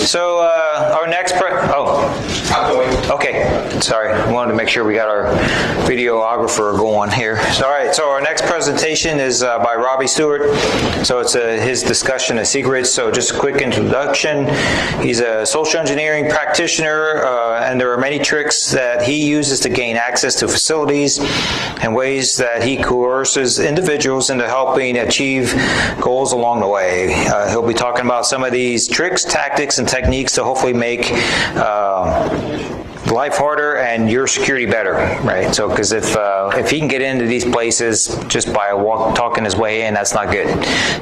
So our next okay, sorry. I wanted to make sure we got our videographer going here. So, all right, so our next presentation is by Robbie Stewart. So it's his discussion of secrets. So just a quick introduction. He's a social engineering practitioner, and there are many tricks that he uses to gain access to facilities and ways that he coerces individuals into helping achieve goals along the way. He'll be talking about some of these tricks, tactics, and techniques to hopefully make life harder and your security better, right? So, because if he can get into these places just by talking his way in, that's not good.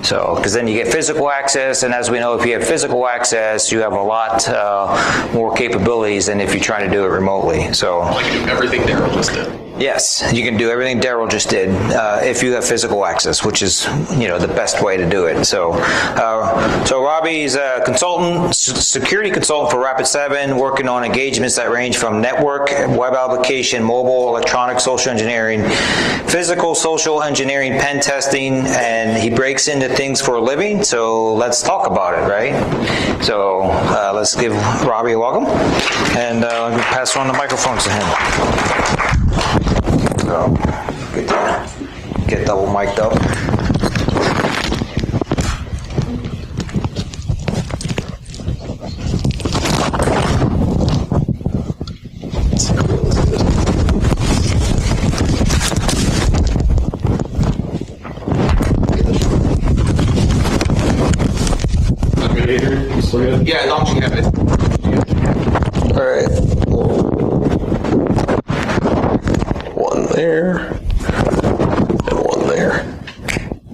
So, because then you get physical access, and as we know, if you have physical access, you have a lot more capabilities than if you're trying to do it remotely. So, like you do everything Daryl just did. Yes, you can do everything Daryl just did if you have physical access, which is, the best way to do it. So, Robbie's a consultant, security consultant for Rapid7, working on engagements that range from network, web application, mobile, electronic social engineering, physical social engineering, pen testing, and he breaks into things for a living. So let's talk about it, right? So let's give Robbie a welcome, and pass on the microphone to him. So, good to get double mic'd up. Yeah, as long as you have it. All right. One there, and one there.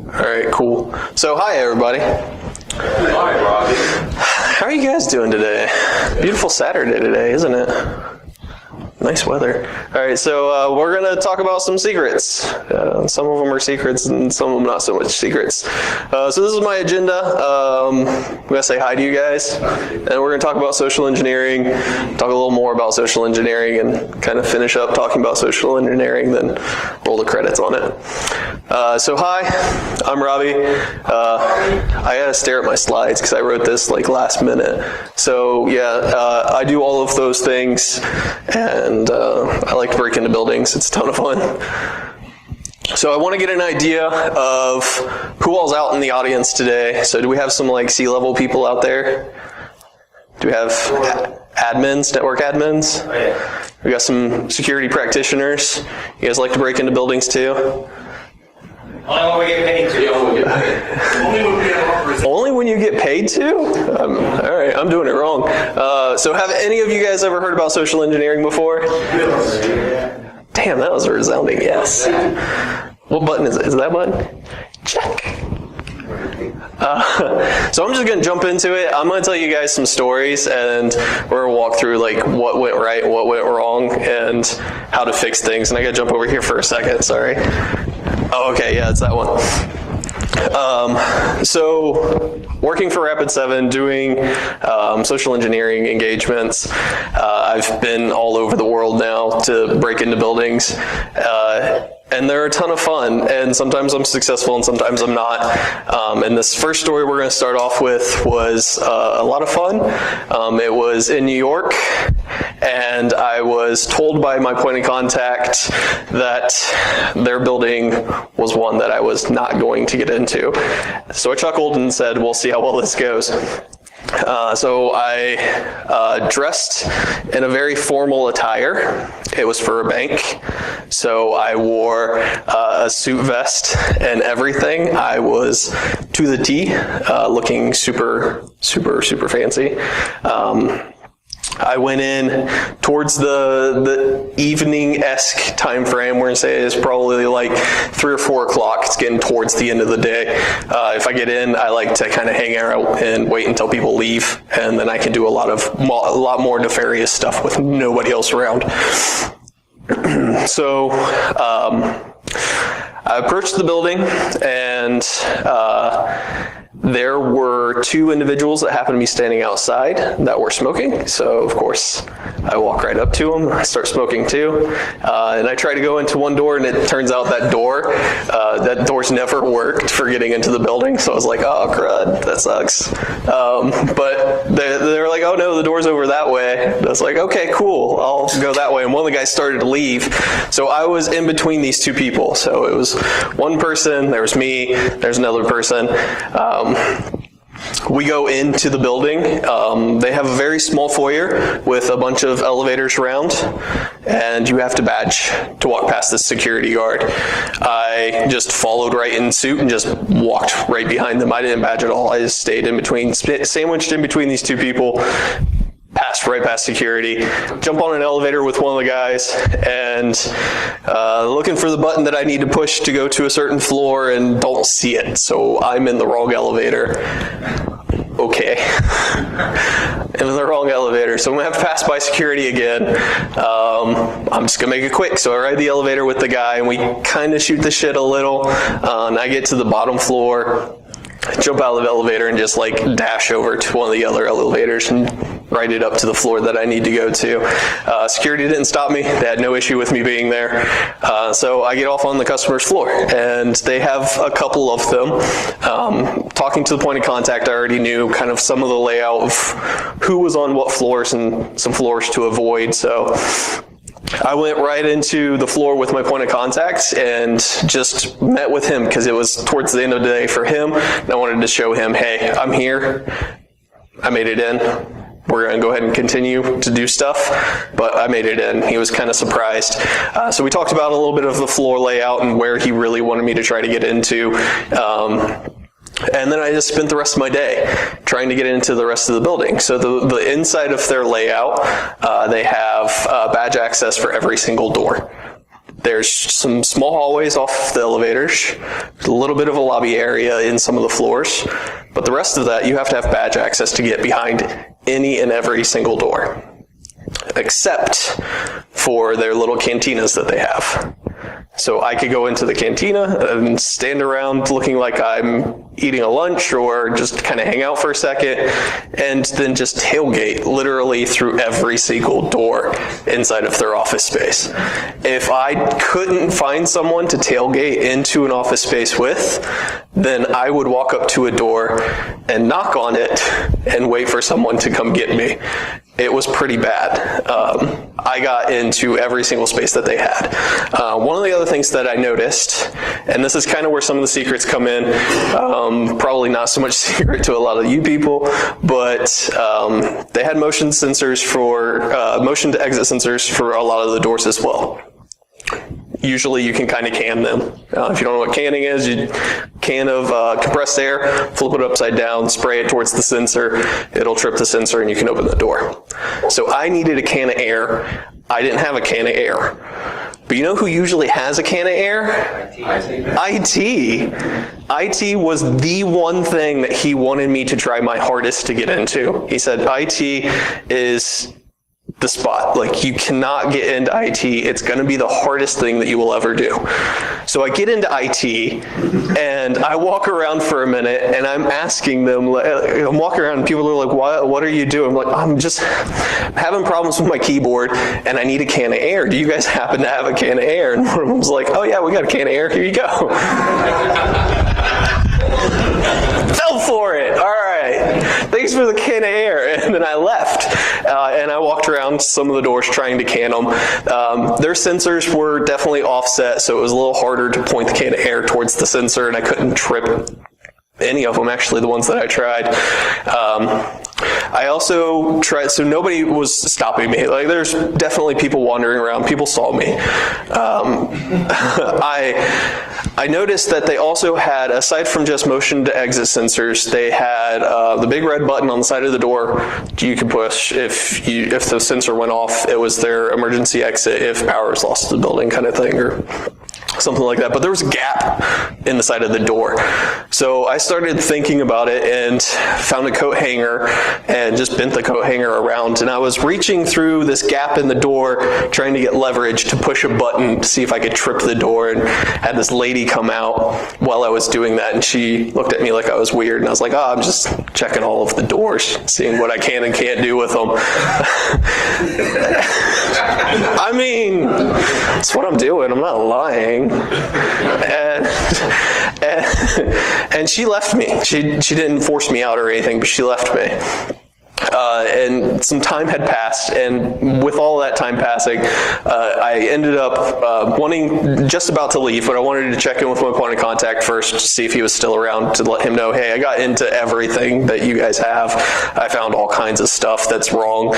All right, cool. So, hi, everybody. Hi, Robbie. How are you guys doing today? Beautiful Saturday today, isn't it? Nice weather. All right, so we're going to talk about some secrets. Some of them are secrets and some of them not so much secrets. So this is my agenda. I'm going to say hi to you guys. And we're going to talk about social engineering, talk a little more about social engineering, and kind of finish up talking about social engineering, then roll the credits on it. So hi, I'm Robbie. I got to stare at my slides because I wrote this like last minute. So yeah, I do all of those things, and I like to break into buildings. It's a ton of fun. So I want to get an idea of who all's out in the audience today. So do we have some like C-level people out there? Do we have admins, network admins? Oh, yeah. We got some security practitioners. You guys like to break into buildings too? Only when we get paid to. Only when you get paid to? All right, I'm doing it wrong. So have any of you guys ever heard about social engineering before? Yes. Damn, that was a resounding yes. What button is it? Is that button? Check. So I'm just going to jump into it. I'm going to tell you guys some stories, and we're going to walk through like what went right, what went wrong, and how to fix things. And I got to jump over here for a second, sorry. Oh, okay, yeah, it's that one. So working for Rapid7, doing social engineering engagements. I've been all over the world now to break into buildings. And they're a ton of fun, and sometimes I'm successful and sometimes I'm not. And this first story we're going to start off with was a lot of fun. It was in New York, and I was told by my point of contact that their building was one that I was not going to get into. So I chuckled and said, we'll see how well this goes. So I dressed in a very formal attire. It was for a bank. So I wore a suit vest and everything. I was to the T, looking super, super, super fancy. I went in towards the evening-esque time frame. We're going to say it's probably like 3 or 4 o'clock. It's getting towards the end of the day. If I get in, I like to kind of hang out and wait until people leave, and then I can do a lot more nefarious stuff with nobody else around. So I approached the building, and there were 2 individuals that happened to be standing outside that were smoking. So, of course, I walk right up to them. I start smoking too. And I try to go into one door, and it turns out that door's never worked for getting into the building. So I was like, oh, crud, that sucks. But they were like, oh no, the door's over that way. And I was like, okay, cool, I'll go that way. And one of the guys started to leave. So I was in between these two people. So it was one person, there was me, there's another person. We go into the building. They have a very small foyer with a bunch of elevators around, and you have to badge to walk past the security guard. I just followed right in suit and just walked right behind them. I didn't badge at all. I just stayed in between, sandwiched in between these two people, passed right past security, jump on an elevator with one of the guys, and looking for the button that I need to push to go to a certain floor and don't see it. So I'm in the wrong elevator. Okay. I'm in the wrong elevator, so I'm gonna have to pass by security again. I'm just gonna make it quick. So I ride the elevator with the guy, and we kind of shoot the shit a little. And I get to the bottom floor, jump out of the elevator, and just like dash over to one of the other elevators and ride it up to the floor that I need to go to. Security didn't stop me. They had no issue with me being there. So I get off on the customer's floor, and they have a couple of them. Talking to the point of contact, I already knew kind of some of the layout of who was on what floors and some floors to avoid. So I went right into the floor with my point of contact and just met with him because it was towards the end of the day for him. And I wanted to show him, hey, I'm here. I made it in. We're going to go ahead and continue to do stuff, but I made it in. He was kind of surprised. So we talked about a little bit of the floor layout and where he really wanted me to try to get into. And then I just spent the rest of my day trying to get into the rest of the building. So the inside of their layout, they have badge access for every single door. There's some small hallways off the elevators, a little bit of a lobby area in some of the floors, but the rest of that you have to have badge access to get behind any and every single door, except for their little cantinas that they have. So I could go into the cantina and stand around looking like I'm eating a lunch or just kind of hang out for a second and then just tailgate literally through every single door inside of their office space. If I couldn't find someone to tailgate into an office space with, then I would walk up to a door and knock on it and wait for someone to come get me. It was pretty bad. I got into every single space that they had. One of the other things that I noticed, and this is kind of where some of the secrets come in, probably not so much secret to a lot of you people, but they had motion sensors for, motion to exit sensors for a lot of the doors as well. Usually you can kind of can them. If you don't know what canning is, you can of compressed air, flip it upside down, spray it towards the sensor, it'll trip the sensor and you can open the door. So I needed a can of air. I didn't have a can of air. But you know who usually has a can of air? IT. IT was the one thing that he wanted me to try my hardest to get into. He said, IT is the spot. Like, you cannot get into IT. It's going to be the hardest thing that you will ever do. So I get into IT and I walk around for a minute and I'm asking them, I'm walking around and people are like, what are you doing? I'm like, I'm just having problems with my keyboard and I need a can of air. Do you guys happen to have a can of air? And one of them was like, oh yeah, we got a can of air. Here you go. Fell for it. All right. Thanks for the can of air. And then I left. And I walked around some of the doors trying to can them. Their sensors were definitely offset, so it was a little harder to point the can of air towards the sensor, and I couldn't trip any of them, actually, the ones that I tried. I also tried, so nobody was stopping me. Like, there's definitely people wandering around. People saw me. I noticed that they also had, aside from just motion to exit sensors, they had the big red button on the side of the door you could push if the sensor went off. It was their emergency exit if power was lost to the building, kind of thing, or something like that. But there was a gap in the side of the door. So I started thinking about it and found a coat hanger and just bent the coat hanger around. And I was reaching through this gap in the door, trying to get leverage to push a button to see if I could trip the door, and had this lady come out while I was doing that. And she looked at me like I was weird. And I was like, oh, I'm just checking all of the doors, seeing what I can and can't do with them. I mean, that's what I'm doing. I'm not lying. And she left me. She didn't force me out or anything, but she left me. And some time had passed, and with all that time passing, I ended up just about to leave, but I wanted to check in with my point of contact first to see if he was still around, to let him know, hey, I got into everything that you guys have. I found all kinds of stuff that's wrong.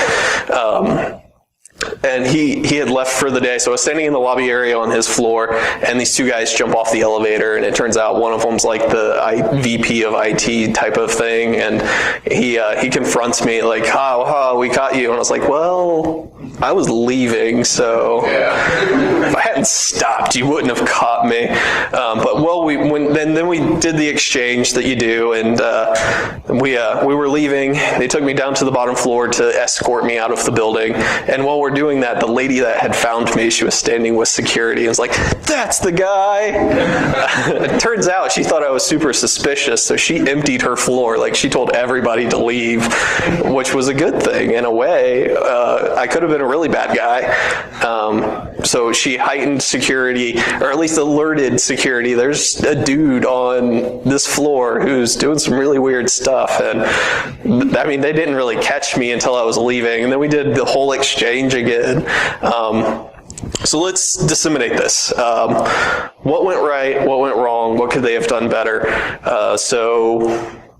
And he had left for the day, so I was standing in the lobby area on his floor, and these two guys jump off the elevator, and it turns out one of them's like the VP of IT type of thing, and he confronts me like, we caught you, and I was like, well, I was leaving, so if I hadn't stopped, you wouldn't have caught me. Then we did the exchange that you do, and we were leaving. They took me down to the bottom floor to escort me out of the building, and while we're doing that, the lady that had found me, she was standing with security and was like, that's the guy. It turns out she thought I was super suspicious, so she emptied her floor. Like, she told everybody to leave, which was a good thing in a way. I could have been a really bad guy. So she heightened security, or at least alerted security. There's a dude on this floor who's doing some really weird stuff. And I mean, they didn't really catch me until I was leaving. And then we did the whole exchange again. So let's disseminate this. What went right? What went wrong? What could they have done better? So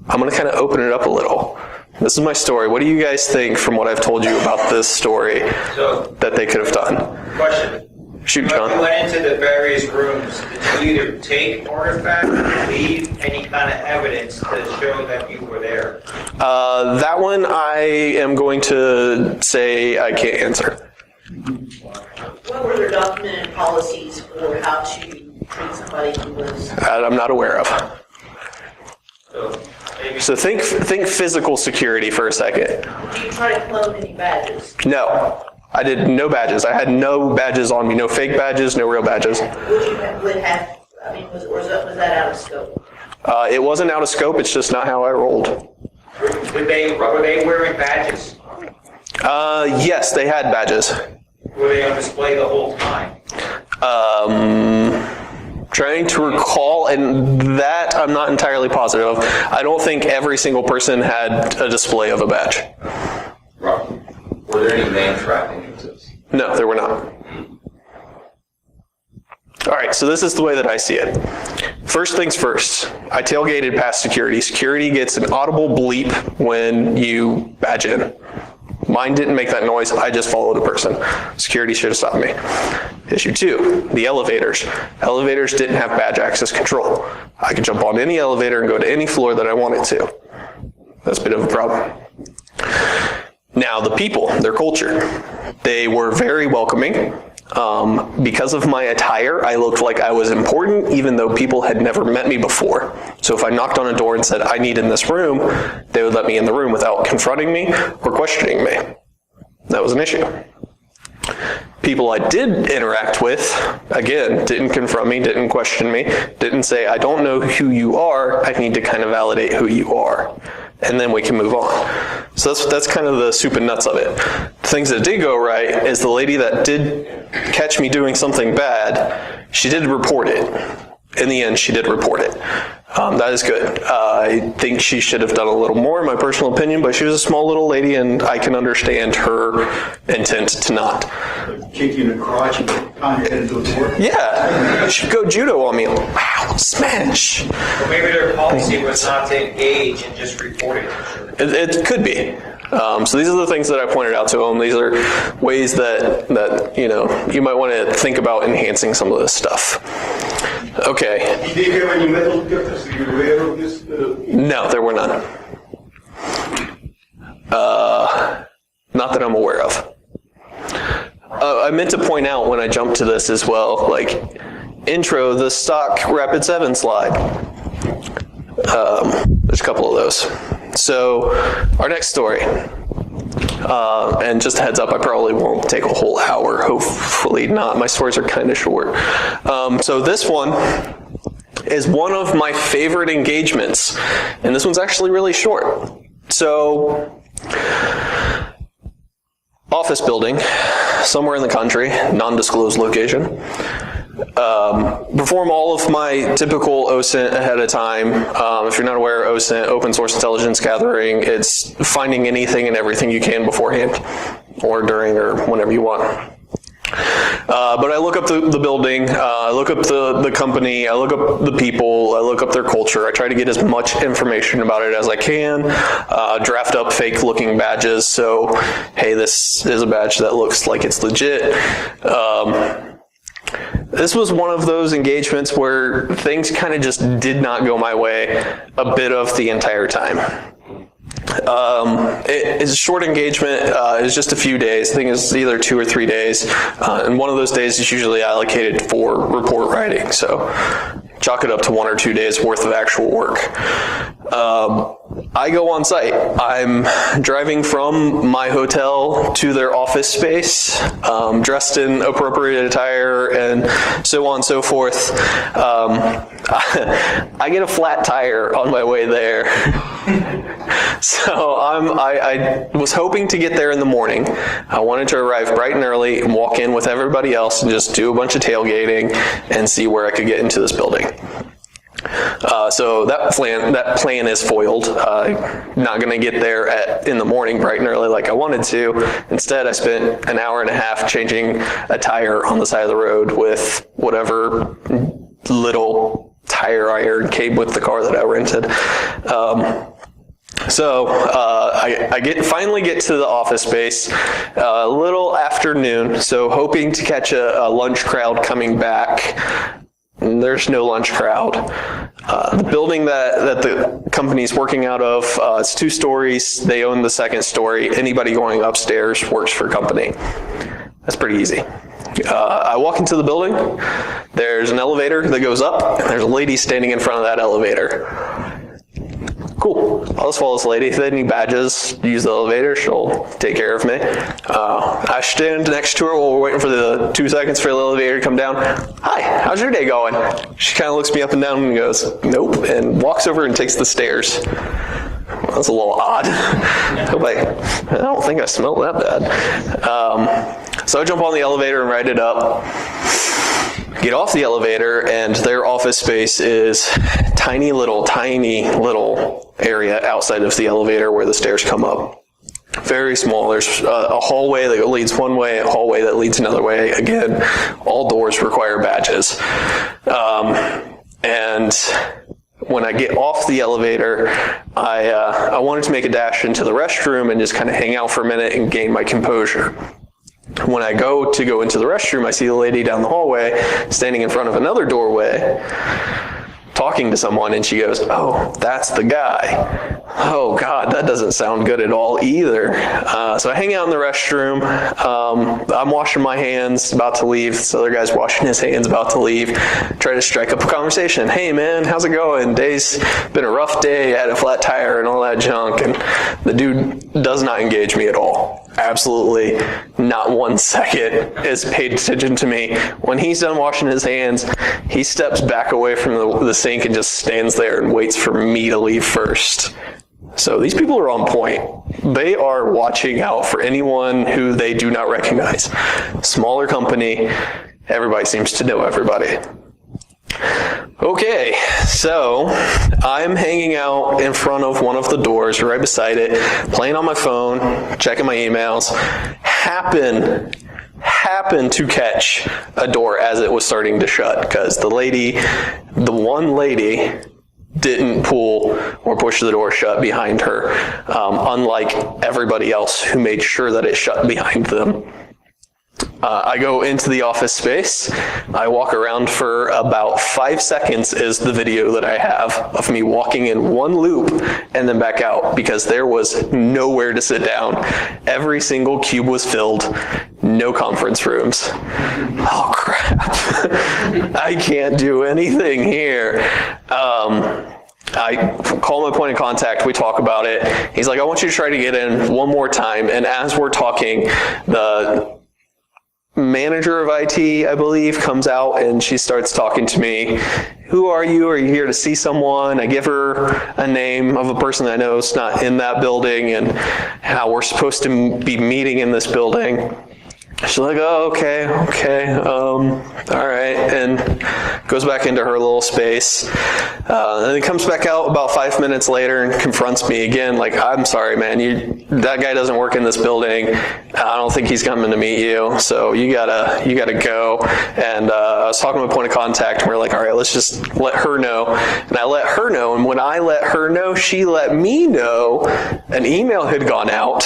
I'm going to kind of open it up a little. This is my story. What do you guys think from what I've told you about this story that they could have done? Question. Shoot, John. When you went into the various rooms, did you either take artifacts or leave any kind of evidence to show that you were there? That one I am going to say I can't answer. What were their documented policies for how to treat somebody who was... I'm not aware of. So think physical security for a second. Did you try to clone any badges? No. I did no badges. I had no badges on me. No fake badges, no real badges. Was that out of scope? It wasn't out of scope. It's just not how I rolled. Were they wearing badges? Yes, they had badges. Were they on display the whole time? Trying to recall, and that I'm not entirely positive of. I don't think every single person had a display of a badge. Right. Were there any name trap entrances? No, there were not. All right, so this is the way that I see it. First things first, I tailgated past security. Security gets an audible bleep when you badge in. Mine didn't make that noise, I just followed a person. Security should have stopped me. Issue 2, the elevators. Elevators didn't have badge access control. I could jump on any elevator and go to any floor that I wanted to. That's a bit of a problem. Now, the people, their culture. They were very welcoming. Because of my attire, I looked like I was important, even though people had never met me before. So if I knocked on a door and said, I need in this room, they would let me in the room without confronting me or questioning me. That was an issue. People I did interact with, again, didn't confront me, didn't question me, didn't say, I don't know who you are, I need to kind of validate who you are. And then we can move on. So that's kind of the soup and nuts of it. The things that did go right is the lady that did catch me doing something bad, she did report it. In the end, she did report it. That is good. I think she should have done a little more, in my personal opinion, but she was a small little lady, and I can understand her intent to not. Kick you in the crotch and pound your head into the door? Yeah, she should go judo on me. Wow, smash. Or maybe their policy was not to engage and just report it. It could be. So these are the things that I pointed out to them. These are ways that you might want to think about enhancing some of this stuff. Okay. Did you have any metal detectors? Are you aware of this? No, there were none. Not that I'm aware of. I meant to point out when I jumped to this as well, like, intro, the stock Rapid7 slide. There's a couple of those. So, our next story. And just a heads up, I probably won't take a whole hour, hopefully not. My stories are kind of short. So this one is one of my favorite engagements, and this one's actually really short. So, office building, somewhere in the country, non-disclosed location. perform all of my typical OSINT ahead of time. If you're not aware, OSINT, open source intelligence gathering, it's finding anything and everything you can beforehand or during or whenever you want. But I look up the building, I look up the company, I look up the people, I look up their culture. I try to get as much information about it as I can, draft up fake looking badges. So, hey, this is a badge that looks like it's legit. This was one of those engagements where things kind of just did not go my way a bit of the entire time. It's a short engagement. It's just a few days. I think it's either 2 or 3 days. And one of those days is usually allocated for report writing. So chalk it up to 1 or 2 days worth of actual work. I go on site. I'm driving from my hotel to their office space, dressed in appropriate attire and so on and so forth. I get a flat tire on my way there. So I was hoping to get there in the morning. I wanted to arrive bright and early and walk in with everybody else and just do a bunch of tailgating and see where I could get into this building. So that plan is foiled. Not going to get there in the morning bright and early like I wanted to. Instead, I spent an hour and a half changing a tire on the side of the road with whatever little tire iron came with the car that I rented. So I finally get to the office space a little afternoon, so hoping to catch a lunch crowd coming back. There's no lunch crowd. The building that the company's working out of, it's 2 stories. They own the 2nd story. Anybody going upstairs works for company. That's pretty easy. I walk into the building. There's an elevator that goes up, and there's a lady standing in front of that elevator. Cool. I'll just follow this lady. If they need badges, use the elevator. She'll take care of me. I stand next to her while we're waiting for the 2 seconds for the elevator to come down. Hi, how's your day going? She kind of looks me up and down and goes, nope, and walks over and takes the stairs. Well, that's a little odd. I don't think I smell that bad. So I jump on the elevator and ride it up. Get off the elevator, and their office space is tiny little area outside of the elevator where the stairs come up. Very small. There's a hallway that leads one way, a hallway that leads another way. Again, all doors require badges. And when I get off the elevator, I wanted to make a dash into the restroom and just kind of hang out for a minute and gain my composure. When I go into the restroom, I see the lady down the hallway standing in front of another doorway talking to someone, and she goes, oh, that's the guy. Oh, God, that doesn't sound good at all either. So I hang out in the restroom. I'm washing my hands, about to leave. This other guy's washing his hands, about to leave. Try to strike up a conversation. Hey, man, how's it going? Day's been a rough day. I had a flat tire and all that junk. And the dude does not engage me at all. Absolutely not 1 second is paid attention to me. When he's done washing his hands, he steps back away from the sink and just stands there and waits for me to leave first. So these people are on point. They are watching out for anyone who they do not recognize. Smaller company, everybody seems to know everybody. Okay, so I'm hanging out in front of one of the doors, right beside it, playing on my phone, checking my emails, happen to catch a door as it was starting to shut, because the one lady didn't pull or push the door shut behind her, unlike everybody else who made sure that it shut behind them. I go into the office space. I walk around for about 5 seconds is the video that I have of me walking in one loop and then back out, because there was nowhere to sit down. Every single cube was filled. No conference rooms. Oh, crap. I can't do anything here. I call my point of contact. We talk about it. He's like, I want you to try to get in one more time. And as we're talking, the manager of IT, I believe, comes out and she starts talking to me. Who are you? Are you here to see someone? I give her a name of a person I know is not in that building and how we're supposed to be meeting in this building. She's like, oh, okay, all right, and goes back into her little space. And then comes back out about 5 minutes later and confronts me again, like, I'm sorry, man, that guy doesn't work in this building. I don't think he's coming to meet you, so you gotta go. And I was talking to my point of contact, and we're like, all right, let's just let her know. And I let her know, and when I let her know, she let me know an email had gone out.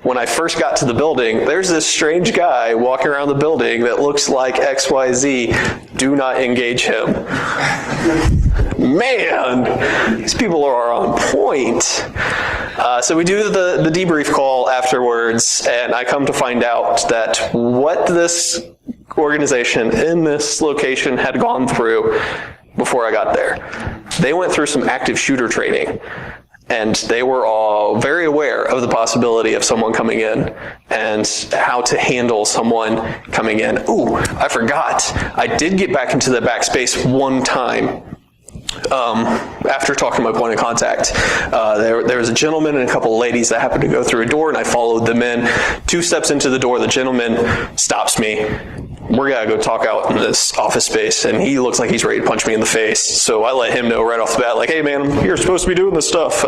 When I first got to the building, there's this strange guy walking around the building that looks like XYZ. Do not engage him. Man, these people are on point. So we do the debrief call afterwards, and I come to find out that what this organization in this location had gone through before I got there. They went through some active shooter training. And they were all very aware of the possibility of someone coming in and how to handle someone coming in. Ooh, I forgot. I did get back into the back space one time. After talking to my point of contact, there was a gentleman and a couple of ladies that happened to go through a door, and I followed them in. 2 steps into the door, the gentleman stops me. We're gonna go talk out in this office space, and he looks like he's ready to punch me in the face. So I let him know right off the bat, like, hey man, you're supposed to be doing this stuff.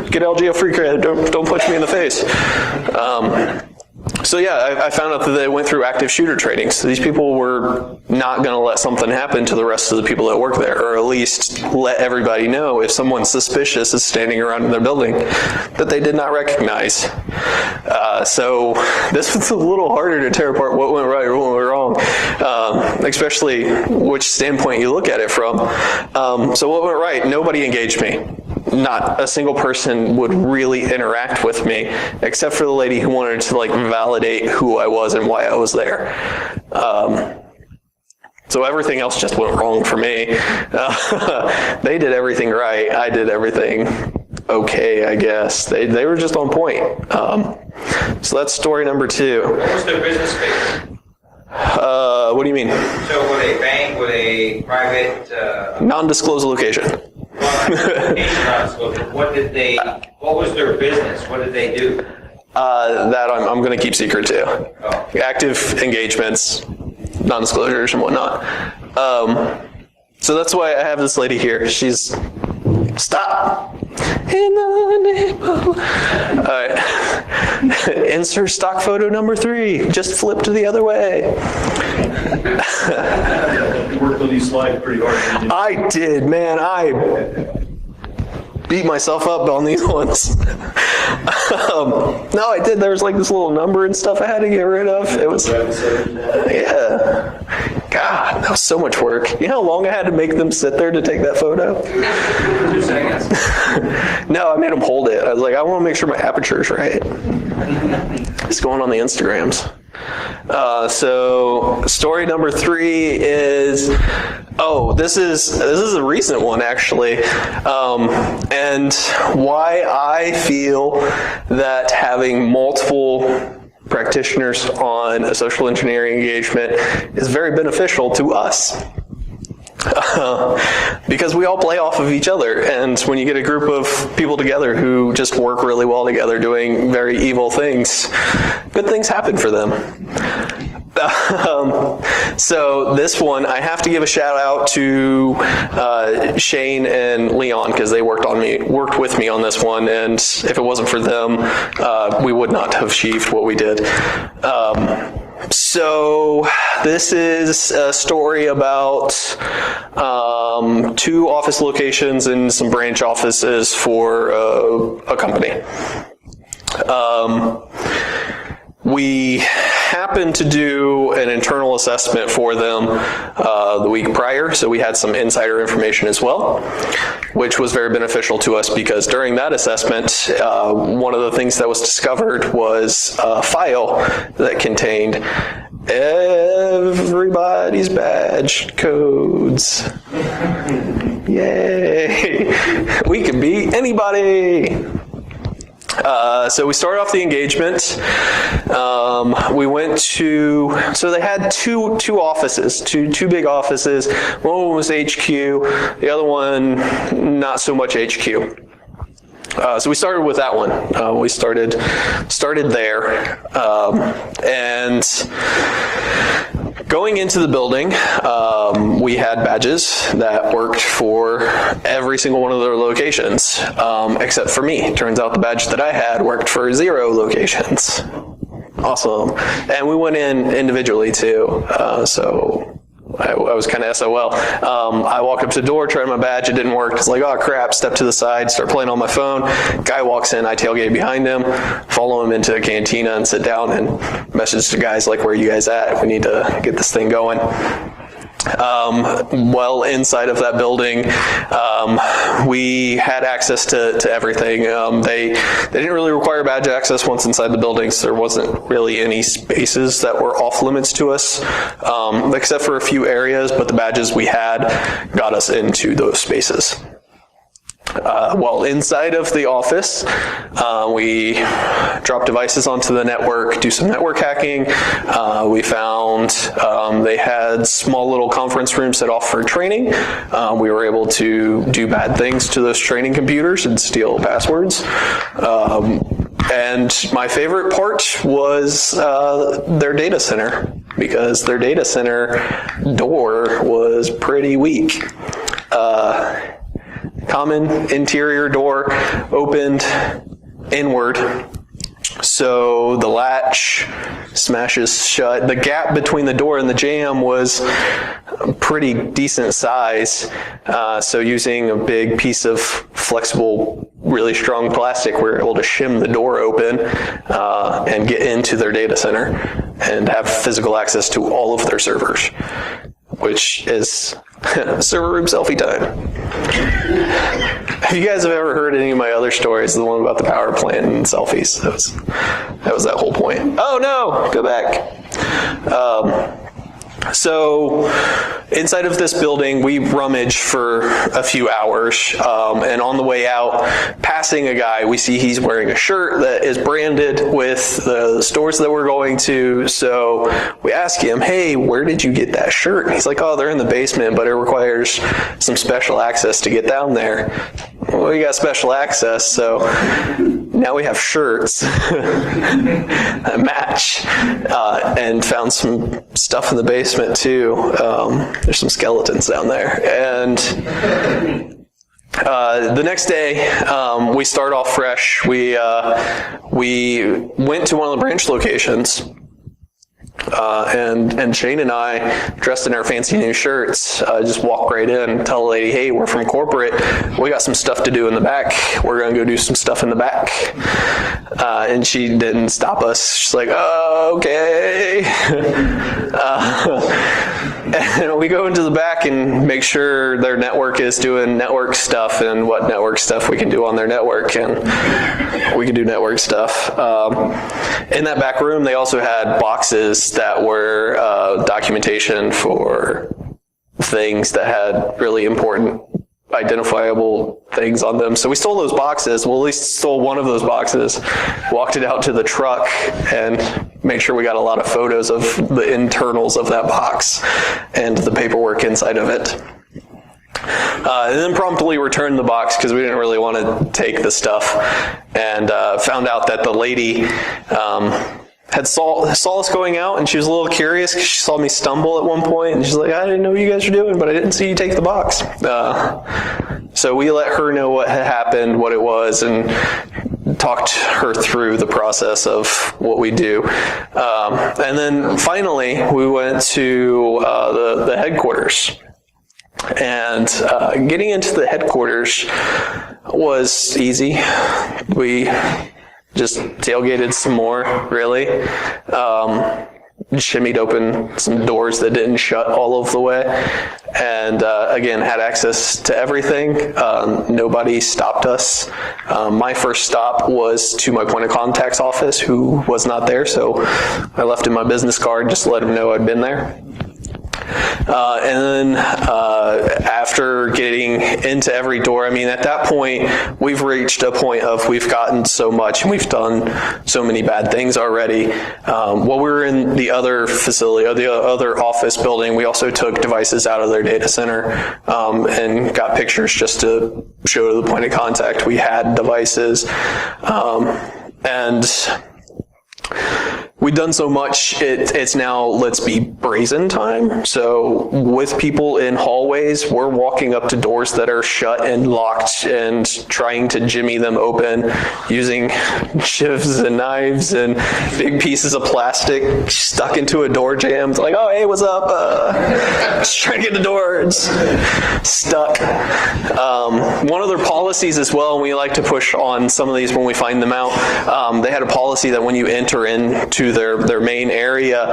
Get LGO free credit, don't punch me in the face. So yeah, I found out that they went through active shooter training. So these people were not going to let something happen to the rest of the people that work there, or at least let everybody know if someone suspicious is standing around in their building that they did not recognize. So this was a little harder to tear apart what went right or what went wrong, especially which standpoint you look at it from. So what went right? Nobody engaged me. Not a single person would really interact with me, except for the lady who wanted to like validate who I was and why I was there. So everything else just went wrong for me. They did everything right. I did everything okay, I guess. They were just on point. So that's story number 2. What was their business space? What do you mean? So were they a bank, were they a private? Non-disclosed location. What was their business? What did they do? That I'm going to keep secret too. Oh. Active engagements, non-disclosures and whatnot. So that's why I have this lady here. She's, stop. In the name of... All right. Insert stock photo number 3. Just flip to the other way. You worked on these slides pretty hard. Didn't you? I did, man. I beat myself up on these ones. No, I did. There was like this little number and stuff I had to get rid of. It was, yeah. God, that was so much work. You know how long I had to make them sit there to take that photo? 2 seconds. No, I made them hold it. I was like, I want to make sure my aperture is right. It's going on the Instagrams. So story number 3 is, this is a recent one actually, and why I feel that having multiple practitioners on a social engineering engagement is very beneficial to us. Because we all play off of each other, and when you get a group of people together who just work really well together doing very evil things, good things happen for them. So this one, I have to give a shout out to Shane and Leon, because they worked with me on this one, and if it wasn't for them, we would not have achieved what we did. So this is a story about 2 office locations and some branch offices for a company. We happened to do an internal assessment for them the week prior, so we had some insider information as well, which was very beneficial to us because during that assessment, one of the things that was discovered was a file that contained everybody's badge codes. Yay! We can beat anybody! So we started off the engagement. We went to, so they had two offices, two big offices. One was HQ, the other one not so much HQ. So we started with that one. We started there, and going into the building, we had badges that worked for every single one of their locations, except for me. Turns out the badge that I had worked for 0 locations. Awesome. And we went in individually too, so I was kind of SOL. I walked up to the door, tried my badge, it didn't work. It's like, oh crap, step to the side, start playing on my phone. Guy walks in, I tailgate behind him, follow him into a cantina and sit down and message the guys like, where are you guys at? We need to get this thing going. Well, inside of that building, we had access to everything. They didn't really require badge access once inside the building, so there wasn't really any spaces that were off limits to us, except for a few areas, but the badges we had got us into those spaces. Well, inside of the office, we drop devices onto the network, do some network hacking. We found they had small little conference rooms set off for training. We were able to do bad things to those training computers and steal passwords. And my favorite part was their data center, because their data center door was pretty weak. Common interior door opened inward, so the latch smashes shut. The gap between the door and the jamb was a pretty decent size, so using a big piece of flexible, really strong plastic, we were able to shim the door open and get into their data center and have physical access to all of their servers, which is server room selfie time. If you guys have ever heard any of my other stories, the one about the power plant and selfies, that was that whole point. Oh no, go back. So inside of this building, we rummage for a few hours, and on the way out, passing a guy, we see he's wearing a shirt that is branded with the stores that we're going to. So we ask him, hey, where did you get that shirt? And he's like, oh, they're in the basement, but it requires some special access to get down there. Well, we got special access, so now we have shirts that match, and found some stuff in the basement too. There's some skeletons down there. And the next day, we start off fresh. We went to one of the branch locations, and Shane and I, dressed in our fancy new shirts, just walk right in and tell the lady, hey, we're from corporate. We got some stuff to do in the back. We're going to go do some stuff in the back. And she didn't stop us. She's like, oh, okay. And we go into the back and make sure their network is doing network stuff and what network stuff we can do on their network, and we can do network stuff. In that back room, they also had boxes that were documentation for things that had really important identifiable things on them. So we stole those boxes. Well, at least stole one of those boxes, walked it out to the truck, and made sure we got a lot of photos of the internals of that box and the paperwork inside of it. And then promptly returned the box because we didn't really want to take the stuff, and found out that the lady had saw us going out, and she was a little curious because she saw me stumble at one point, and she's like, I didn't know what you guys were doing, but I didn't see you take the box. So we let her know what had happened, what it was, and talked her through the process of what we do. And then finally, we went to the headquarters. And getting into the headquarters was easy. We just tailgated some more, really. Shimmied open some doors that didn't shut all of the way. And again, had access to everything. Nobody stopped us. My first stop was to my point of contact's office, who was not there. So I left him my business card just to let him know I'd been there. And then after getting into every door, I mean, at that point, we've reached a point of we've gotten so much and we've done so many bad things already. While we were in the other facility, or the other office building, we also took devices out of their data center and got pictures just to show to the point of contact we had devices. And we've done so much, it's now let's be brazen time. So with people in hallways, we're walking up to doors that are shut and locked and trying to jimmy them open using shivs and knives and big pieces of plastic stuck into a door jam. It's like, oh, hey, what's up? Just trying to get the door. It's stuck. One of their policies as well, and we like to push on some of these when we find them out, they had a policy that when you enter into their main area,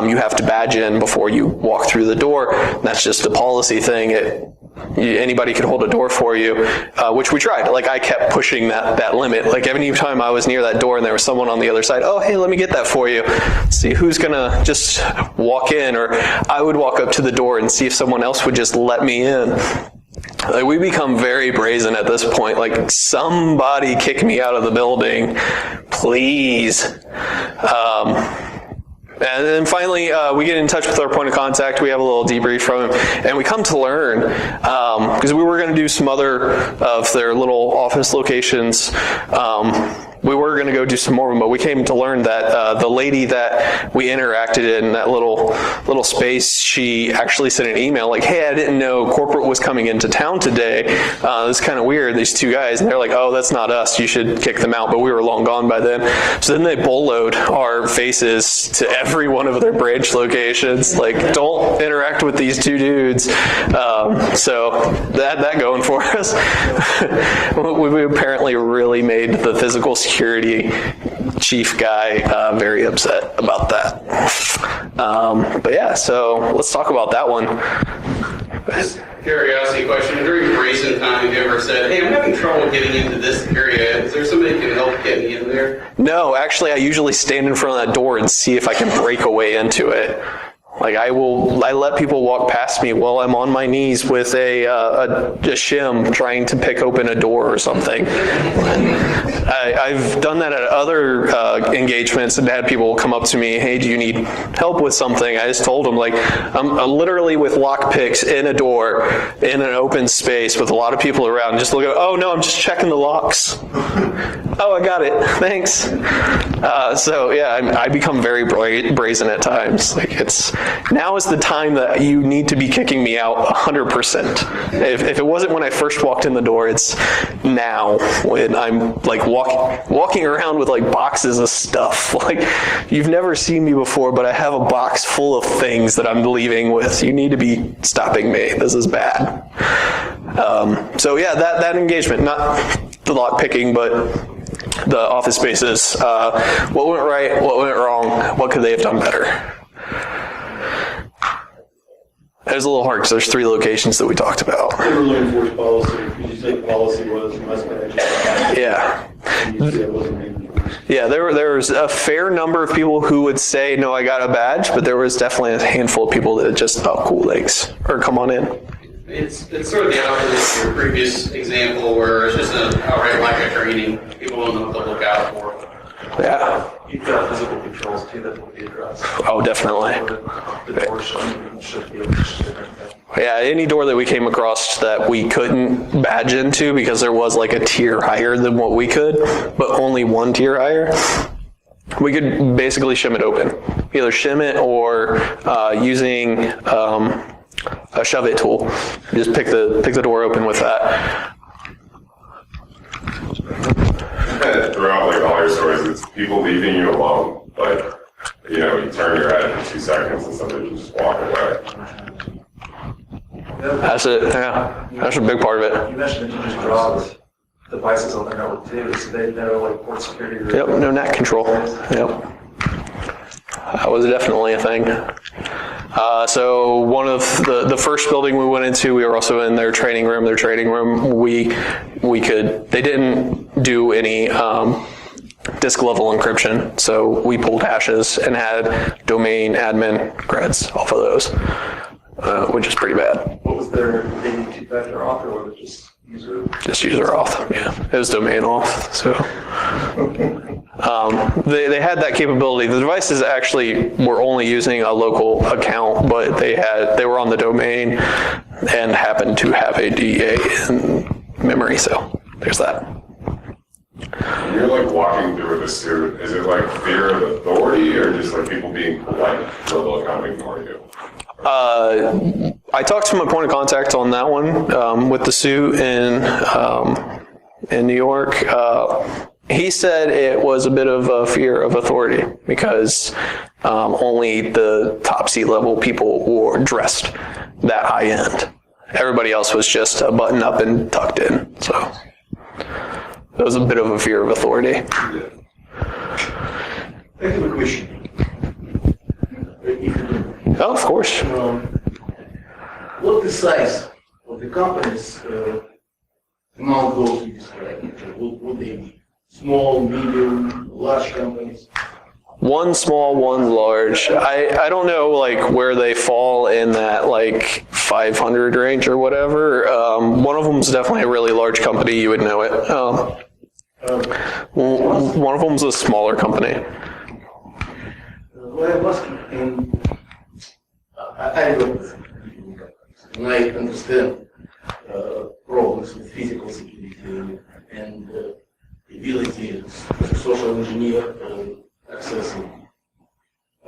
you have to badge in before you walk through the door. That's just a policy thing. Anybody could hold a door for you, which we tried. Like, I kept pushing that limit. Like, every time I was near that door and there was someone on the other side, oh, hey, let me get that for you. See who's gonna just walk in, or I would walk up to the door and see if someone else would just let me in. Like, we become very brazen at this point. Like, somebody kick me out of the building, please. And then finally, we get in touch with our point of contact. We have a little debrief from him, and we come to learn, because we were going to do some other of their little office locations. We were going to go do some more of them, but we came to learn that the lady that we interacted in that little space, she actually sent an email like, hey, I didn't know corporate was coming into town today. It's kind of weird, these two guys. And they're like, oh, that's not us. You should kick them out. But we were long gone by then. So then they boloed our faces to every one of their branch locations. Like, don't interact with these two dudes. So that going for us. We apparently really made the physical security chief guy very upset about that. But yeah, so let's talk about that one. Curiosity question. During brazen time, have you ever said, hey, I'm having trouble getting into this area. Is there somebody who can help get me in there? No, actually, I usually stand in front of that door and see if I can break a way into it. Like, I let people walk past me while I'm on my knees with a shim trying to pick open a door or something. I've done that at other engagements and had people come up to me, hey, do you need help with something? I just told them, like, I'm literally with lock picks in a door in an open space with a lot of people around. Just look at, oh no, I'm just checking the locks. Oh, I got it, thanks. So yeah, I become very brazen at times. Like, now is the time that you need to be kicking me out 100%. If it wasn't when I first walked in the door, it's now when I'm like walking around with like boxes of stuff. Like, you've never seen me before, but I have a box full of things that I'm leaving with. You need to be stopping me. This is bad. So yeah, that engagement, not the lock picking, but the office spaces. What went right? What went wrong? What could they have done better? It was a little hard because there's 3 locations that we talked about. Overly enforced policy. Did you say the policy was must manage? Yeah. And you said it wasn't being enforced. Yeah, there was a fair number of people who would say, no, I got a badge, but there was definitely a handful of people that just, oh, cool, thanks, or come on in. It's sort of the opposite of your previous example where it's just an outright lack of training. People don't know what to look out for. Yeah. You've got physical controls too that will be addressed. Oh, definitely. The door should be able to. Yeah, any door that we came across that we couldn't badge into because there was like a tier higher than what we could, but only 1 tier higher, we could basically shim it open. Either shim it or using a shove it tool. Just pick the door open with that. Throughout like all your stories, it's people leaving you alone. Like, you know, you turn your head for 2 seconds and somebody just walk away. That's it. Yeah, that's a big part of it. You mentioned that you just dropped devices on their network too, so they know like port security. Yep, no NAT control. Yep, that was definitely a thing. So one of the first building we went into, we were also in their training room. Their training room, they didn't do any disk level encryption, so we pulled hashes and had domain admin creds off of those. which is pretty bad. What was their, they need to keep that their auth, or was it just user? Just user auth, yeah. It was domain auth, so. They had that capability. The devices actually were only using a local account, but they were on the domain and happened to have a DA in memory, so there's that. When you're like walking through the suit, is it like fear of authority or just like people being polite for the accounting for you? I talked to my point of contact on that one with the suit in New York. He said it was a bit of a fear of authority because only the top C-level people were dressed that high end. Everybody else was just a button up and tucked in. So it was a bit of a fear of authority. I have a question. Oh, of course. What the size of the companies among those you described? Would they be small, medium, large companies? One small, one large. I don't know like where they fall in that like 500 range or whatever. One of them is definitely a really large company. You would know it. One of them is a smaller company. Well, I was asking, I work with different companies, and I understand problems with physical security and the ability to social engineer accessing.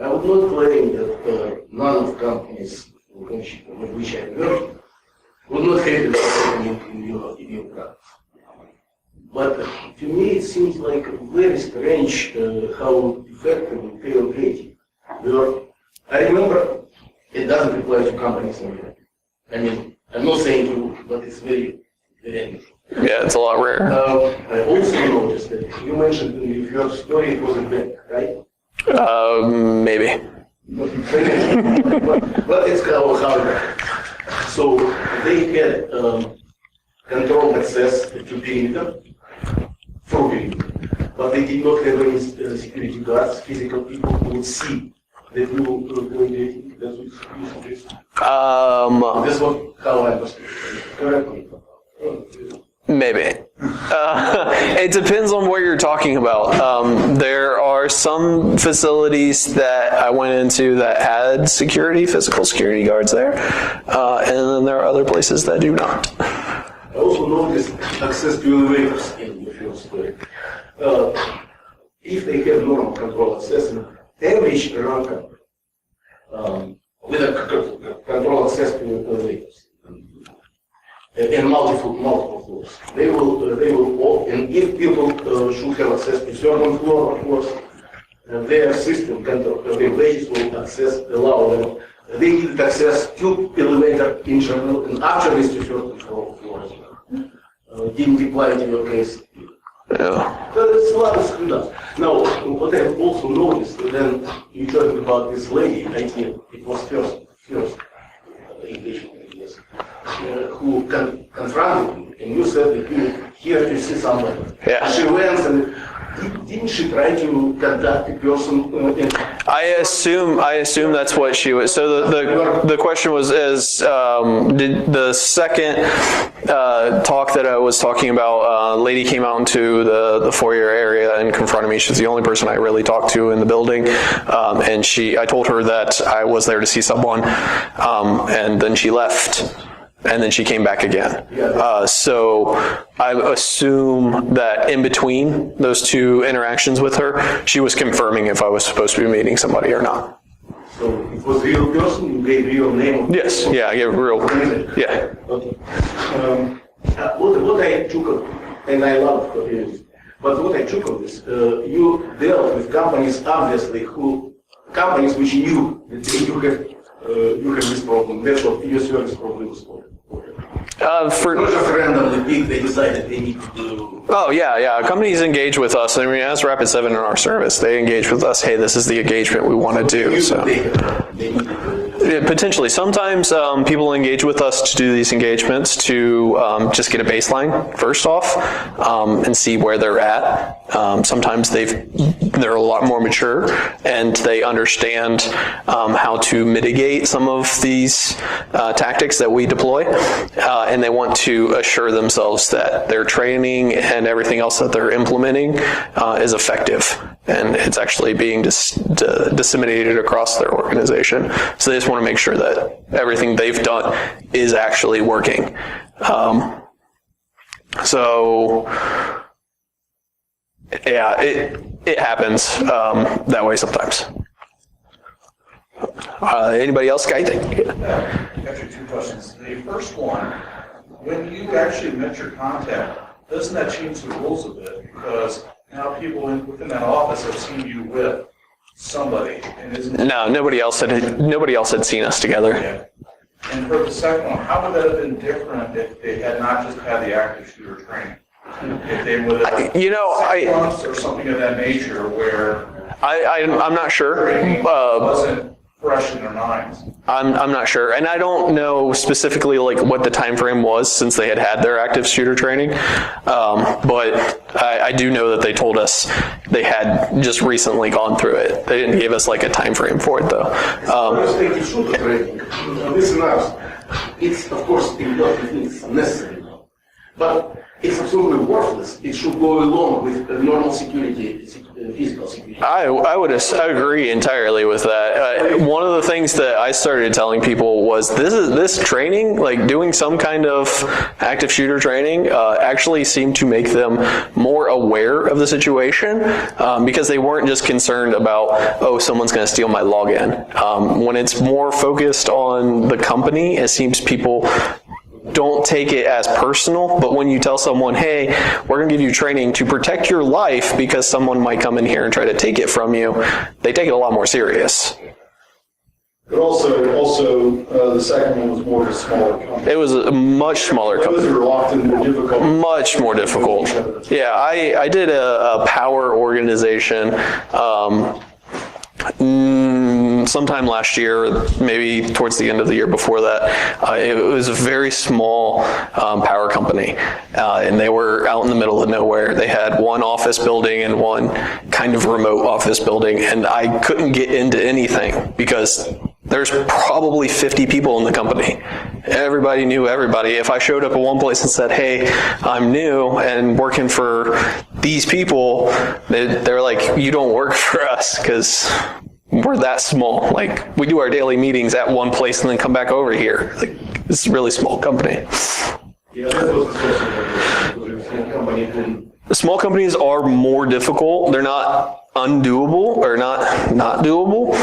I would not claim that none of the companies with which I work would not have it in your practice. But to me it seems like very strange how effectively they are operating. I remember it doesn't apply to companies anymore. I mean, I'm not saying you, but it's very, very unusual. Yeah, it's a lot rare. I also noticed that you mentioned in your story it was a bank, right? Maybe. But it's how it works. So they had controlled access to perimeter, through perimeter, but they did not have any security guards, physical people who would see that you were doing it. That's what you suggest. That's how I was correctly. Maybe. It depends on what you're talking about. There are some facilities that I went into that had physical security guards there, and then there are other places that do not. I also noticed access to elevators in the field story. If they have normal control access, average run company with a control access to elevators and multiple floors, they will walk, and if people should have access to certain floor, of course, their system control, their pages will allow them. They need access to elevator in general and actually to certain floors as well. Didn't apply to your case. Yeah. So it's a lot of screwed up. Now, what I've also noticed, then you talking about this lady, I think it was first engagement, I guess, who confronted you, and you said that you here to see somebody. Yeah. She went and didn't she try to contact the person? I assume that's what she was. So the question was did the second talk that I was talking about, a lady came out into the foyer area and confronted me. She's the only person I really talked to in the building, and I told her that I was there to see someone, and then she left. And then she came back again. So I assume that in between those two interactions with her, she was confirming if I was supposed to be meeting somebody or not. So it was a real person, you gave real name? Yes, yeah, I gave real, yeah. Okay. What I took of, and I love it, but what I took of this, you dealt with companies, obviously, companies which knew that you have this problem. That's what your service probably was for. Not just randomly pick, they decided they need to do. Oh, yeah. Companies engage with us. I mean, as Rapid7 in our service, they engage with us. Hey, this is the engagement we want to do. So. They needed Potentially. Sometimes people engage with us to do these engagements to just get a baseline first off and see where they're at. Sometimes they're a lot more mature and they understand how to mitigate some of these tactics that we deploy, and they want to assure themselves that their training and everything else that they're implementing is effective and it's actually being disseminated across their organization. So they just want to make sure that everything they've done is actually working. So yeah, it happens that way sometimes. Anybody else got anything? Got your two questions. The first one, when you actually met your contact, doesn't that change the rules a bit? Because now people within that office have seen you with somebody, and isn't it? No, nobody else had seen us together. Yeah. And for the second one, how would that have been different if they had not just had the active shooter training? If they would have 6 months or something of that nature, where I'm not sure. Wasn't fresh in their minds. I'm not sure, and I don't know specifically like what the time frame was since they had their active shooter training, but I do know that they told us they had just recently gone through it. They didn't give us like a time frame for it though. Active shooter training. Listen up. It's of course it's necessary, but it's absolutely worthless. It should go along with normal security, physical security. I would agree entirely with that. One of the things that I started telling people was this training, like doing some kind of active shooter training, actually seemed to make them more aware of the situation because they weren't just concerned about, oh, someone's going to steal my login. When it's more focused on the company, it seems people don't take it as personal, but when you tell someone, hey, we're going to give you training to protect your life because someone might come in here and try to take it from you, they take it a lot more serious. But also the second one was more of a smaller company. It was a much smaller company. Those are often more difficult. Much more difficult. Yeah, I did a power organization sometime last year, maybe towards the end of the year before that. It was a very small power company, and they were out in the middle of nowhere. They had one office building and one kind of remote office building, and I couldn't get into anything because there's probably 50 people in the company. Everybody knew everybody. If I showed up at one place and said, hey, I'm new and working for these people, they're like, you don't work for us because we're that small. Like, we do our daily meetings at one place and then come back over here. Like, it's a really small company. Yeah, that was the company. The small companies are more difficult. They're not undoable or not doable.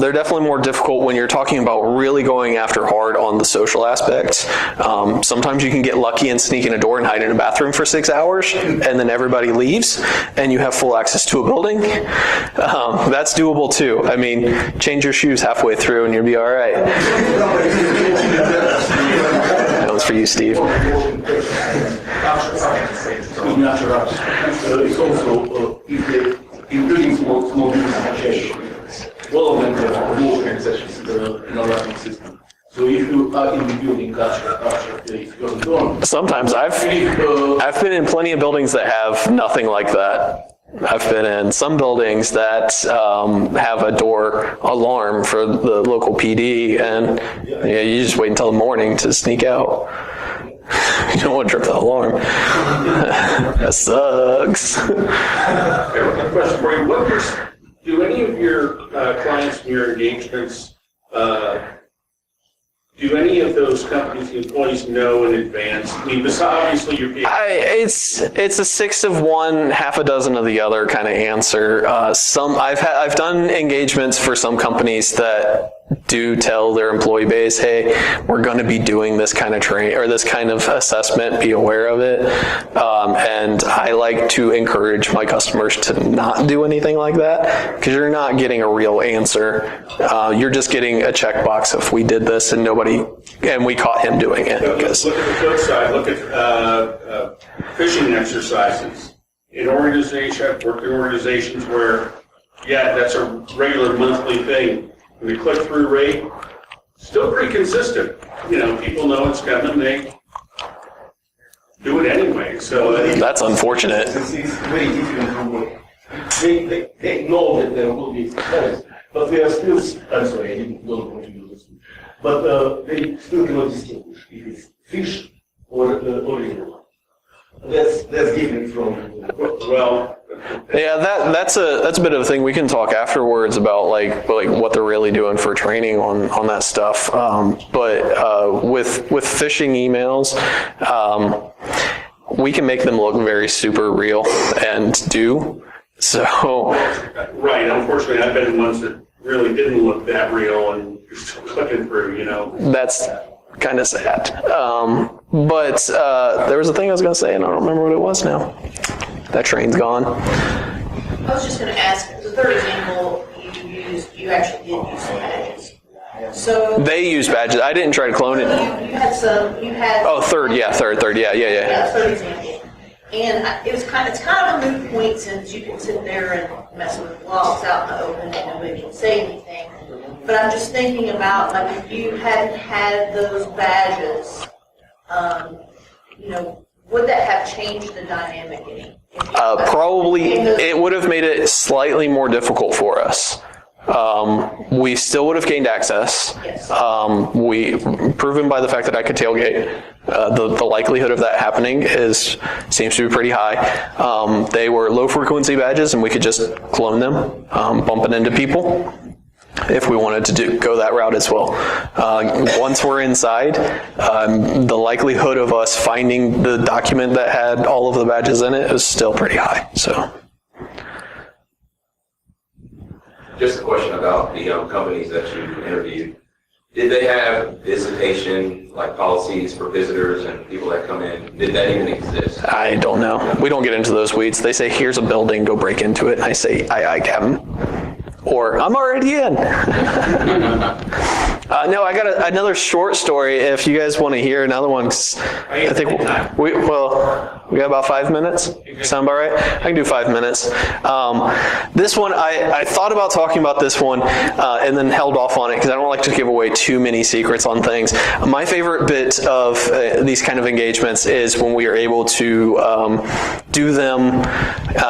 They're definitely more difficult when you're talking about really going after hard on the social aspects. Sometimes you can get lucky and sneak in a door and hide in a bathroom for 6 hours, and then everybody leaves, and you have full access to a building. That's doable too. I mean, change your shoes halfway through and you'll be all right. That was for you, Steve. It's also including small business. All of them have more organizations in our writing system. So if you are in the building culture, if you're done. Sometimes I've been in plenty of buildings that have nothing like that. I've been in some buildings that have a door alarm for the local PD, and you just wait until the morning to sneak out. You don't want to trip the alarm. That sucks. I have a question for you. Do any of your clients in your engagements, do any of those companies, the employees know in advance? I mean, obviously you're being... It's a 6 of one, half a dozen of the other kind of answer. I've done engagements for some companies that do tell their employee base, hey, we're going to be doing this kind of training or this kind of assessment, be aware of it. And I like to encourage my customers to not do anything like that because you're not getting a real answer. You're just getting a checkbox if we did this and we caught him doing it. Look at the flip side. Look at phishing exercises. In organizations, I've worked in organizations where, yeah, that's a regular monthly thing. The click-through rate still pretty consistent. You know, people know it's coming, they do it anyway, so. That's unfortunate. It's very difficult to work. They know that there will be exposed, but they are still, I'm sorry, I don't want to use this, but they still cannot distinguish if it's fish or original. That's different from, Well, Yeah, that's a bit of a thing. We can talk afterwards about like what they're really doing for training on that stuff. But with phishing emails, we can make them look very super real and do. So right, unfortunately, I've been in ones that really didn't look that real and you're still clicking through, you know. that's kind of sad. But there was a thing I was going to say, and I don't remember what it was now. That train's gone. I was just going to ask, the third example, you actually did use some badges. So They use badges. I didn't try to clone it. you had. Oh, third, yeah. Yeah, third example. And it's kind of a moot point since you can sit there and mess with logs out in the open and nobody can say anything. But I'm just thinking about, like, if you hadn't had those badges, would that have changed the dynamic any? Probably, it would have made it slightly more difficult for us. We still would have gained access. Yes. We proven by the fact that I could tailgate. The likelihood of that happening seems to be pretty high. They were low frequency badges, and we could just clone them, bump it into people if we wanted to go that route as well. Once we're inside, the likelihood of us finding the document that had all of the badges in it is still pretty high. So. Just a question about the companies that you interviewed. Did they have visitation, like policies for visitors and people that come in? Did that even exist? I don't know. We don't get into those weeds. They say, here's a building, go break into it. And I say, aye, Captain. Or, I'm already in. No, I got another short story if you guys want to hear another one. I think we got about 5 minutes. Sound about right? I can do 5 minutes. This one, I thought about talking about this one and then held off on it because I don't like to give away too many secrets on things. My favorite bit of these kind of engagements is when we are able to do them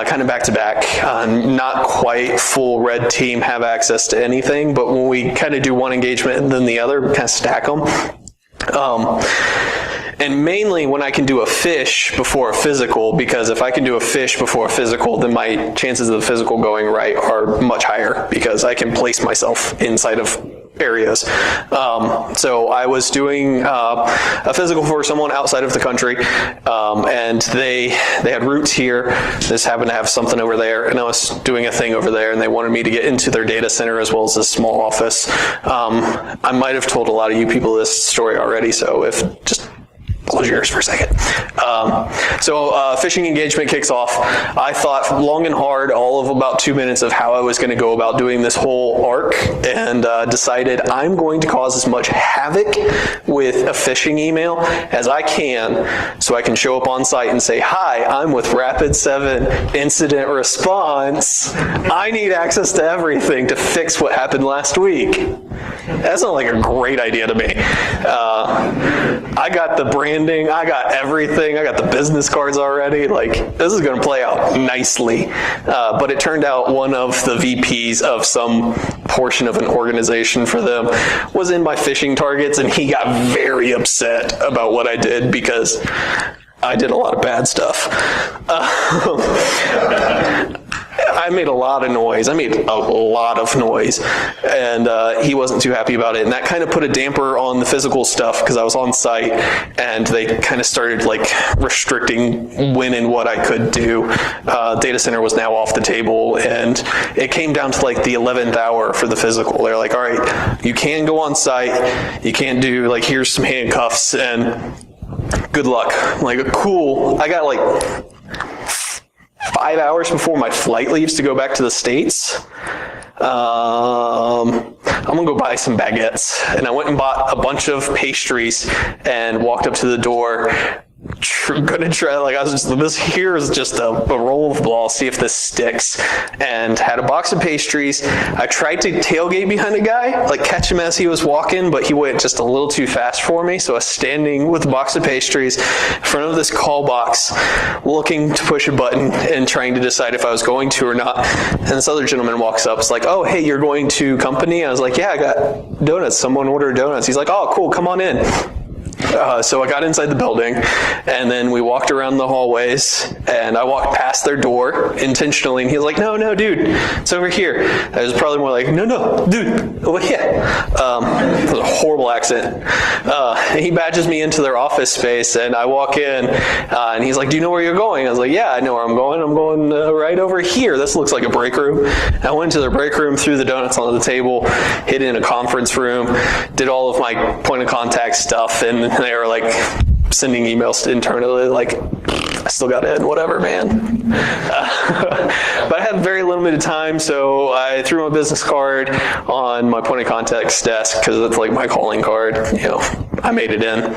kind of back to back. Not quite full red team have access to anything, but when we kind of do one engagement and then the other, kind of stack them. And mainly when I can do a fish before a physical, because if I can do a fish before a physical, then my chances of the physical going right are much higher because I can place myself inside of areas. So I was doing a physical for someone outside of the country, and they had roots here. This happened to have something over there, and I was doing a thing over there, and they wanted me to get into their data center as well as this small office. I might have told a lot of you people this story already, so if just close your ears for a second. So phishing engagement kicks off. I thought long and hard, all of about 2 minutes of how I was going to go about doing this whole arc, and decided I'm going to cause as much havoc with a phishing email as I can so I can show up on site and say, hi, I'm with Rapid7 Incident Response. I need access to everything to fix what happened last week. That sounds like a great idea to me. I got the branding, I got everything, I got the business cards already. Like, this is going to play out nicely. But it turned out one of the VPs of some portion of an organization for them was in my phishing targets, and he got very upset about what I did because I did a lot of bad stuff. I made a lot of noise. And he wasn't too happy about it. And that kind of put a damper on the physical stuff because I was on site, and they kind of started like restricting when and what I could do. Data center was now off the table, and it came down to like the 11th hour for the physical. They're like, all right, you can go on site. You can't do like, here's some handcuffs and good luck. Like, cool. I got like 5 hours before my flight leaves to go back to the States. I'm gonna go buy some baguettes. And I went and bought a bunch of pastries and walked up to the door, gonna try, like, I was just, this here is just a roll of ball, see if this sticks. And had a box of pastries. I tried to tailgate behind a guy, like catch him as he was walking, but he went just a little too fast for me. So I was standing with a box of pastries in front of this call box, looking to push a button and trying to decide if I was going to or not. And this other gentleman walks up, it's like, oh, hey, you're going to company? I was like, yeah, I got donuts. Someone ordered donuts. He's like, oh, cool, come on in. So I got inside the building, and then we walked around the hallways, and I walked past their door intentionally, and he was like, no, dude, it's over here. I was probably more like, no, dude, over here. It was a horrible accent. He badges me into their office space, and I walk in, and he's like, do you know where you're going? I was like, yeah, I know where I'm going. I'm going right over here. This looks like a break room. I went into their break room, threw the donuts onto the table, hid in a conference room, did all of my point of contact stuff, and they were like sending emails internally, like, I still got in, whatever, man. But I had very limited time, so I threw my business card on my point of contact's desk because it's like my calling card. You know, I made it in.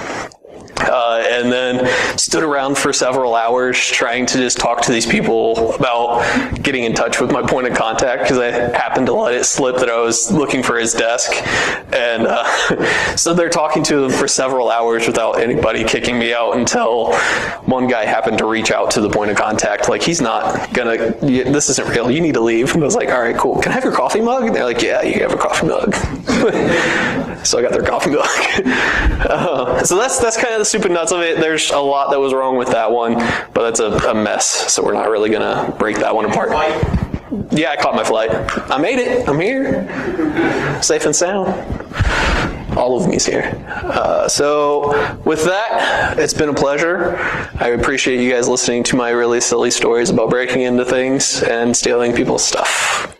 And then stood around for several hours trying to just talk to these people about getting in touch with my point of contact, because I happened to let it slip that I was looking for his desk. And so they're talking to them for several hours without anybody kicking me out, until one guy happened to reach out to the point of contact, like, he's not gonna, this isn't real, you need to leave. And I was like, all right, cool, can I have your coffee mug? And they're like, yeah, you can have a coffee mug. So I got their coffee mug. So that's kind of the super nuts of it. There's a lot that was wrong with that one, but that's a mess, so we're not really gonna break that one apart. Yeah, I caught my flight. I made it. I'm here. Safe and sound. All of me's here. So with that, it's been a pleasure. I appreciate you guys listening to my really silly stories about breaking into things and stealing people's stuff.